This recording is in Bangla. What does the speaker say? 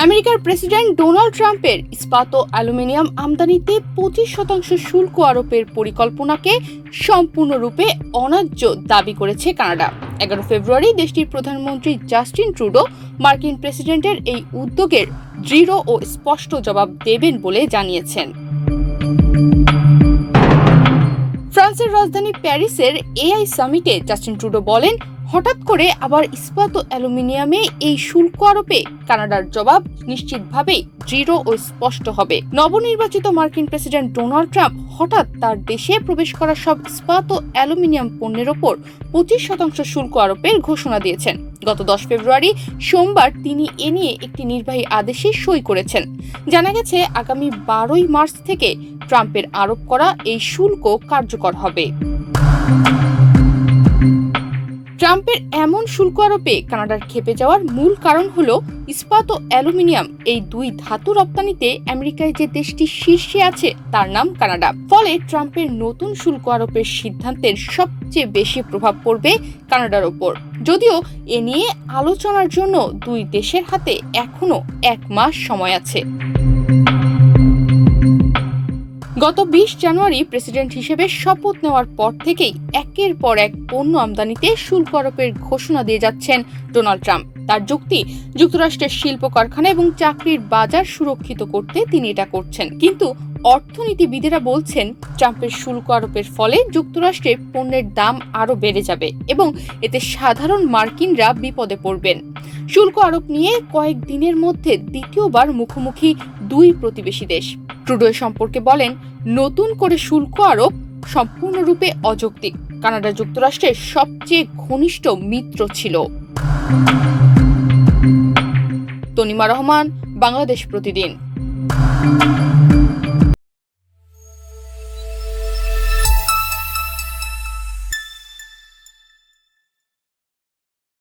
আমেরিকার প্রেসিডেন্ট ডোনাল্ড ট্রাম্পের ইস্পাত ও অ্যালুমিনিয়াম আমদানিতে 25% শুল্ক আরোপের পরিকল্পনাকে সম্পূর্ণরূপে অন্যায্য দাবি করেছে কানাডা। 11 ফেব্রুয়ারি দেশটির প্রধানমন্ত্রী জাস্টিন ট্রুডো মার্কিন প্রেসিডেন্টের এই উদ্যোগের দৃঢ় ও স্পষ্ট জবাব দেবেন বলে জানিয়েছেন। ফ্রান্সের রাজধানী প্যারিসের এআই সামিটে জাস্টিন ট্রুডো বলেন, হঠাৎ করে আবার ইস্পাত ও অ্যালুমিনিয়ামে এই শুল্ক আরোপে কানাডার জবাব নিশ্চিতভাবেই দৃঢ় ও স্পষ্ট হবে। নবনির্বাচিত মার্কিন প্রেসিডেন্ট ডোনাল্ড ট্রাম্প হঠাৎ তার দেশে প্রবেশ করা সব ইস্পাত ও অ্যালুমিনিয়াম পণ্যের ওপর 25% শুল্ক আরোপের ঘোষণা দিয়েছেন। গত 10 ফেব্রুয়ারি সোমবার তিনি এ নিয়ে একটি নির্বাহী আদেশে সই করেছেন। জানা গেছে, আগামী 12 মার্চ থেকে ট্রাম্পের আরোপ করা এই শুল্ক কার্যকর হবে। ট্রাম্পের এমন শুল্ক আরোপে কানাডার ক্ষেপে যাওয়ার মূল কারণ হল ইস্পাত ও অ্যালুমিনিয়াম এই দুই ধাতু রপ্তানিতে আমেরিকায় যে দেশটি শীর্ষে আছে তার নাম কানাডা। ফলে ট্রাম্পের নতুন শুল্ক আরোপের সিদ্ধান্তের সবচেয়ে বেশি প্রভাব পড়বে কানাডার ওপর। যদিও এ নিয়ে আলোচনার জন্য দুই দেশের হাতে এখনো 1 মাস সময় আছে। গত 20 জানুয়ারি প্রেসিডেন্ট হিসেবে শপথ নেওয়ার পর থেকেই একের পর এক পণ্য আমদানিতে শুল্ক আরোপের ঘোষণা দিয়ে যাচ্ছেন ডোনাল্ড ট্রাম্প। তার যুক্তি, যুক্তরাষ্ট্রের শিল্প কারখানা এবং চাকরির বাজার সুরক্ষিত করতে তিনি এটা করছেন। কিন্তু অর্থনীতিবিদেরা বলছেন, ট্রাম্পের শুল্ক আরোপের ফলে যুক্তরাষ্ট্রে পণ্যের দাম আরও বেড়ে যাবে এবং এতে সাধারণ মার্কিনরা বিপদে পড়বেন। শুল্ক আরোপ নিয়ে কয়েকদিনের মধ্যে দ্বিতীয়বার মুখোমুখি দুই প্রতিবেশী দেশ। ট্রুডো সম্পর্কে বলেন, নতুন করে শুল্ক আরোপ সম্পূর্ণরূপে অযৌক্তিক। কানাডা যুক্তরাষ্ট্রের সবচেয়ে ঘনিষ্ঠ মিত্র ছিল। তনিমা রহমান, বাংলাদেশ প্রতিদিন।